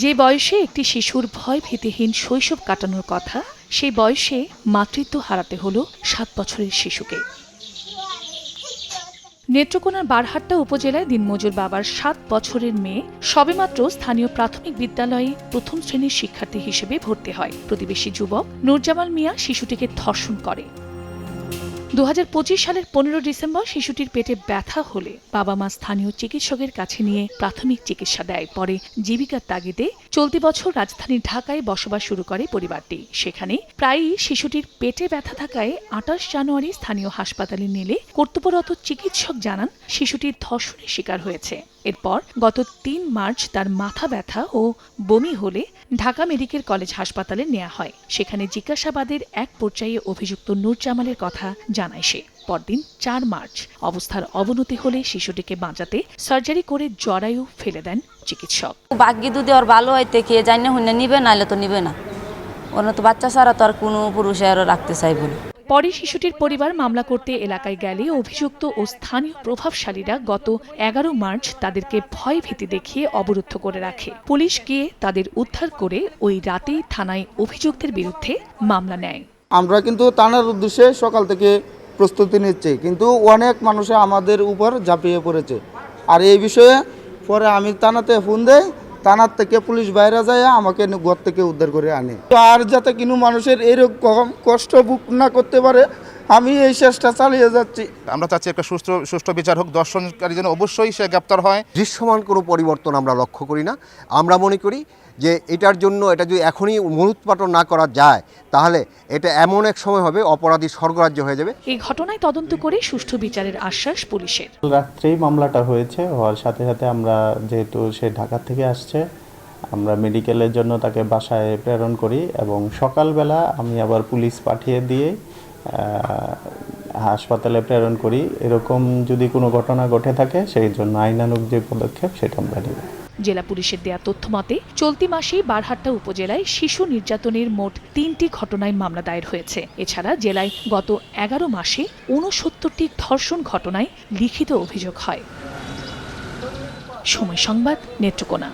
যে বয়সে একটি শিশুর ভয় ভীতিহীন শৈশব কাটানোর কথা, সেই বয়সে মাতৃত্ব হারাতে হলো 7 বছরের শিশুকে। নেত্রকোনার বারহাট্টা উপজেলায় দিনমজুর বাবার 7 বছরের মেয়ে সবেমাত্র স্থানীয় প্রাথমিক বিদ্যালয়ে প্রথম শ্রেণীর শিক্ষার্থী হিসেবে ভর্তি হয়। প্রতিবেশী যুবক নুরজামাল মিয়া শিশুটিকে ধর্ষণ করে। 2025 সালের 15 ডিসেম্বর শিশুটির পেটে ব্যথা হলে বাবা মা স্থানীয় চিকিৎসকের কাছে নিয়ে প্রাথমিক চিকিৎসা দেয়। পরে জীবিকার তাগিদে চলতি বছর রাজধানী ঢাকায় বসবাস শুরু করে পরিবারটি। সেখানে প্রায়ই শিশুটির পেটে ব্যথা থাকায় 28 জানুয়ারি স্থানীয় হাসপাতালে নিলে কর্তব্যরত চিকিৎসক জানান শিশুটির ধর্ষণের শিকার হয়েছে। এরপর গত 3 মার্চ তার মাথা ব্যথা ও বমি হলে ঢাকা মেডিকেল কলেজ হাসপাতালে নেওয়া হয়। সেখানে জিজ্ঞাসাবাদের এক পর্যায়ে অভিযুক্ত নুরজামালের কথা জানায় সে। পরদিন 4 মার্চ অবস্থার অবনতি হলে শিশুটিকে বাঁচাতে সার্জারি করে জরায়ু ফেলে দেন চিকিৎসক। ভাগ্যি দুধে ওর ভালো হইতে খেয়ে জানি না হইনা নিবে, নাহলে তো নিবে না। ওর তো বাচ্চা ছাড়া তো আর কোনো পুরুষে আরও রাখতে চাইব না। পরে শিশুটির পরিবার মামলা করতে এলাকায় গেলে অভিযুক্ত ও স্থানীয় প্রভাবশালীরা গত 11 মার্চ তাদেরকে ভয় ভীতি দেখিয়ে অবরুদ্ধ করে রাখে। পুলিশ গিয়ে তাদের উদ্ধার করে ওই রাতেই থানায় অভিযুক্তের বিরুদ্ধে মামলা নেয়। আমরা কিন্তু থানার উদ্দেশ্যে সকাল থেকে প্রস্তুতি নিচ্ছি, কিন্তু অনেক মানুষে আমাদের উপর ঝাঁপিয়ে পড়েছে। আর এই বিষয়ে পরে আমি থানাতে ফোন দেই, থানার থেকে পুলিশ বাইরে যায় আমাকে ঘর থেকে উদ্ধার করে আনে। আর যাতে কোনো মানুষের এরকম কষ্ট ভোগ না করতে পারে, আমি এই চেষ্টা চালিয়ে যাচ্ছি। আমরা চাচ্ছি একটা সুষ্ঠু বিচার হোক, দর্শনকারী যেন অবশ্যই সে গ্রেপ্তার হয়। দৃশ্যমান কোনো পরিবর্তন আমরা লক্ষ্য করি না। আমরা মনে করি যে এটার জন্য এটা যদি এখনই মূলোৎপাটন না করা যায়, তাহলে এটা এমন এক সময় হবে অপরাধী স্বর্গরাজ্য হয়ে যাবে। এই ঘটনায় তদন্ত করে সুষ্ঠু বিচারের আশ্বাস পুলিশের। রাত্রেই মামলাটা হয়েছে, হওয়ার সাথে সাথে আমরা যেহেতু সে ঢাকা থেকে আসছে, আমরা মেডিকেলের জন্য তাকে বাসায় প্রেরণ করি এবং সকালবেলা আমি আবার পুলিশ পাঠিয়ে দিয়ে হাসপাতালে প্রেরণ করি। এরকম যদি কোনো ঘটনা ঘটে থাকে সেই জন্য আইনানুগ যে পদক্ষেপ সেটা আমরা নেব। জেলা পুলিশের দেয়া তথ্য মতে চলতি মাসেই বারহাট্টা উপজেলায় শিশু নির্যাতনের মোট 3টি ঘটনায় মামলা দায়ের হয়েছে। এছাড়া জেলায় গত 11 মাসে 69টি ধর্ষণ ঘটনায় লিখিত অভিযোগ হয়। সময় সংবাদ, নেত্রকোনা।